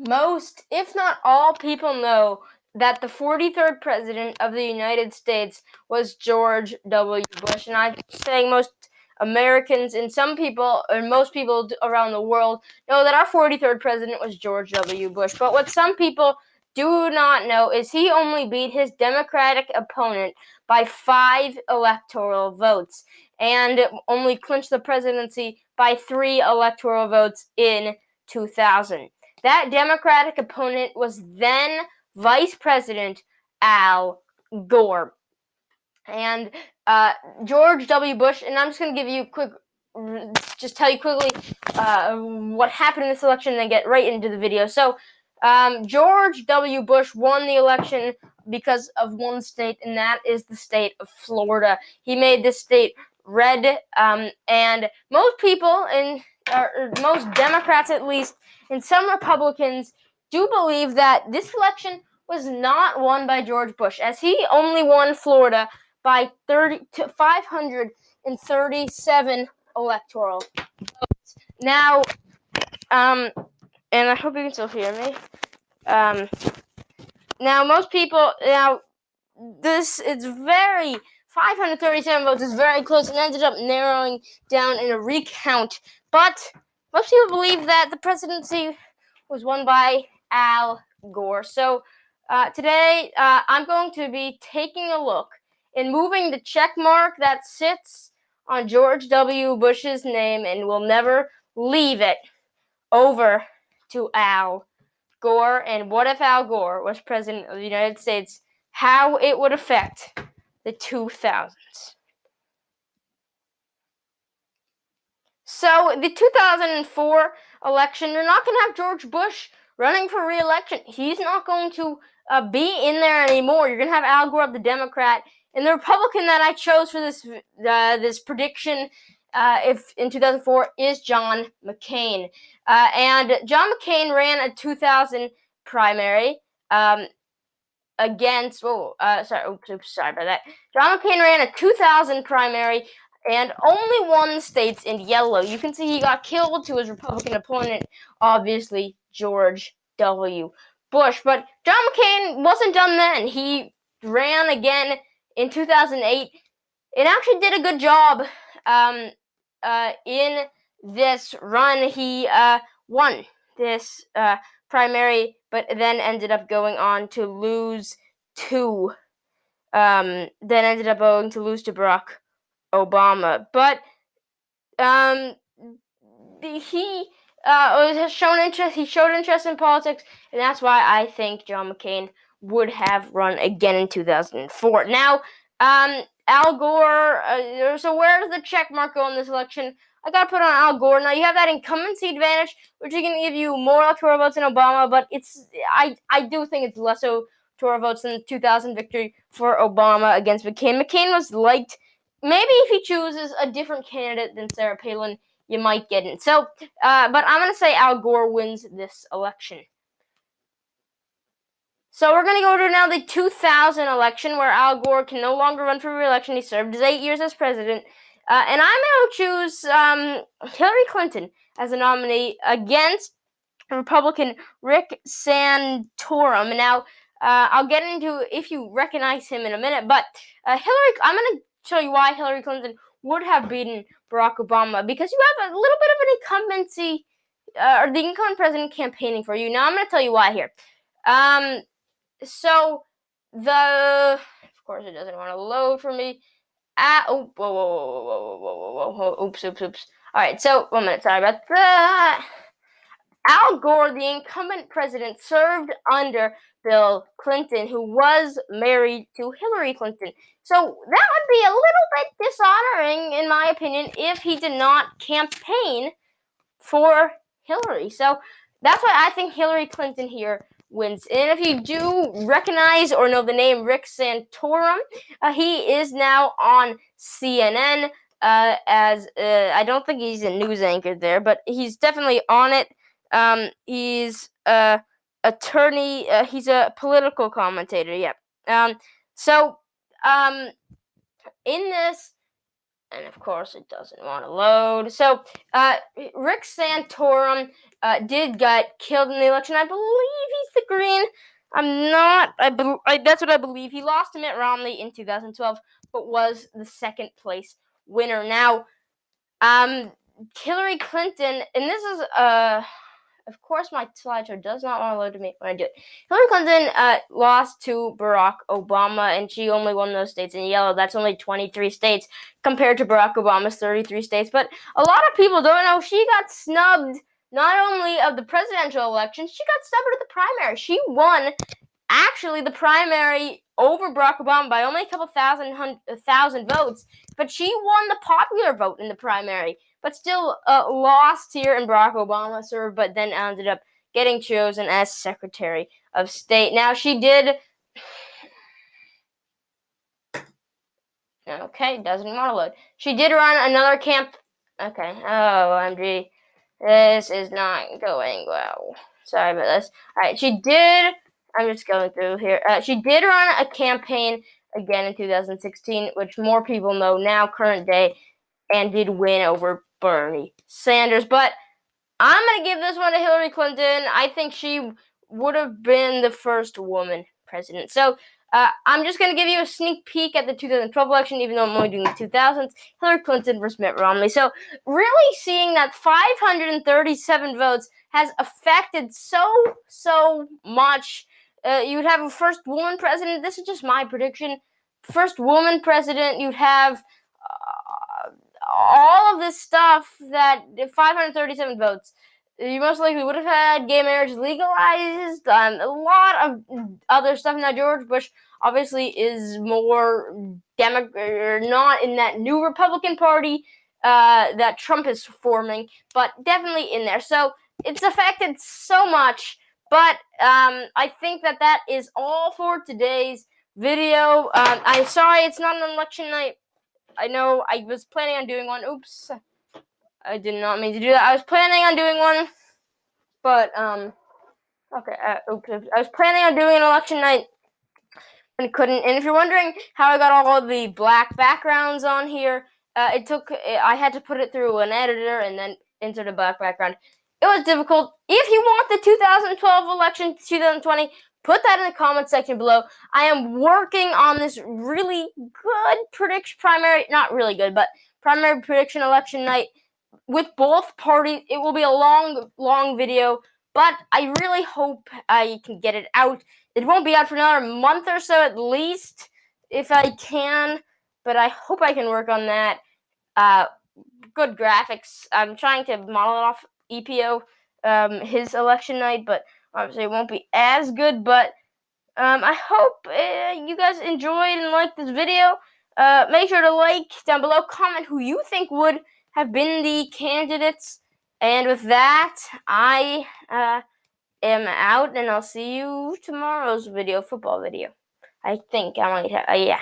Most, if not all, people know that the 43rd president of the United States was George W. Bush. And I'm saying most Americans and some people, or most people around the world, know that our 43rd president was George W. Bush. But what some people do not know is he only beat his Democratic opponent by 5 electoral votes and only clinched the presidency by 3 electoral votes in 2000. That Democratic opponent was then Vice President Al Gore. And George W. Bush, and I'm just going to give you tell you quickly what happened in this election and then get right into the video. So, George W. Bush won the election because of one state, and that is the state of Florida. He made this state red, and most people, or most Democrats at least, and some Republicans do believe that this election was not won by George Bush, as he only won Florida by 537 electoral votes. Now, and I hope you can still hear me. Now, most people, it's very 537 votes is very close and ended up narrowing down in a recount. But most people believe that the presidency was won by Al Gore. So today I'm going to be taking a look and moving the check mark that sits on George W. Bush's name and will never leave it over to Al Gore, and what if Al Gore was president of the United States, how it would affect the 2000s. So the 2004 election, you're not going to have George Bush running for re-election. He's not going to be in there anymore. You're going to have Al Gore, the Democrat, and the Republican that I chose for this prediction if in 2004 is John McCain. And John McCain ran a 2000 primary against. Sorry about that. John McCain ran a 2000 primary and only won states in yellow. You can see he got killed to his Republican opponent, obviously George W. Bush. But John McCain wasn't done then. He ran again in 2008 and actually did a good job in this run. He won this primary, but then ended up going on to lose to Barack Obama. But he has shown interest. He showed interest in politics, and that's why I think John McCain would have run again in 2004. Now, Al Gore. So where does the check mark go in this election? I got to put on Al Gore. Now you have that incumbency advantage, which is going to give you more electoral votes than Obama, but I do think it's less electoral votes than the 2000 victory for Obama against McCain. McCain was liked. Maybe if he chooses a different candidate than Sarah Palin, you might get in. So, but I'm going to say Al Gore wins this election. So we're going to go to now the 2000 election, where Al Gore can no longer run for re-election. He served his 8 years as president. And I'm going to choose Hillary Clinton as a nominee against Republican Rick Santorum. Now, I'll get into if you recognize him in a minute, but I'm going to show you why Hillary Clinton would have beaten Barack Obama, because you have a little bit of an incumbency, or the incumbent president campaigning for you. Now, I'm going to tell you why here. So, of course, it doesn't want to load for me. Oops. All right, so 1 minute. Sorry about that. Al Gore, the incumbent president, served under Bill Clinton, who was married to Hillary Clinton. So that would be a little bit dishonoring, in my opinion, if he did not campaign for Hillary. So that's why I think Hillary Clinton here wins. And if you do recognize or know the name Rick Santorum, he is now on CNN as I don't think he's a news anchor there, but he's definitely on it. He's a attorney. He's a political commentator. Yep. In this, and of course it doesn't want to load. So Rick Santorum did get killed in the election. I believe he's the Green. I'm not. That's what I believe. He lost to Mitt Romney in 2012, but was the second place winner. Now, Hillary Clinton, and this is of course, my slideshow does not want to load to me when I do it. Hillary Clinton lost to Barack Obama, and she only won those states in yellow. That's only 23 states compared to Barack Obama's 33 states. But a lot of people don't know she got snubbed not only of the presidential election, she got snubbed at the primary. She won, actually, the primary over Barack Obama by only a couple thousand votes, but she won the popular vote in the primary, but still lost here, and Barack Obama served, but then ended up getting chosen as Secretary of State. Now, she did... Okay, doesn't want to load. She did run another camp... Okay, OMG. This is not going well. Sorry about this. Alright, she did... I'm just going through here. She did run a campaign again in 2016, which more people know now, current day, and did win over Bernie Sanders. But I'm going to give this one to Hillary Clinton. I think she would have been the first woman president. So I'm just going to give you a sneak peek at the 2012 election, even though I'm only doing the 2000s. Hillary Clinton versus Mitt Romney. So really seeing that 537 votes has affected so much. You'd have a first woman president. This is just my prediction. First woman president. You'd have all of this stuff that 537 votes. You most likely would have had gay marriage legalized, a lot of other stuff. Now, George Bush obviously is more not in that new Republican Party that Trump is forming, but definitely in there. So it's affected so much, but I think that is all for today's video. I'm sorry it's not an election night. I know I was planning on doing one. Oops. I did not mean to do that. I was planning on doing one, but, okay, oops. I was planning on doing an election night and couldn't. And if you're wondering how I got all of the black backgrounds on here, I had to put it through an editor and then insert a black background. It was difficult. If you want the 2012 election to 2020, put that in the comment section below. I am working on this really good not really good, but primary prediction election night with both parties. It will be a long video, but I really hope I can get it out. It won't be out for another month or so at least, if I can, but I hope I can work on that. Good graphics. I'm trying to model it off EPO, his election night, but obviously it won't be as good, but I hope you guys enjoyed and liked this video. Make sure to like down below, comment who you think would have been the candidates, and with that, I am out, and I'll see you tomorrow's video, football video. I think I might have, yeah.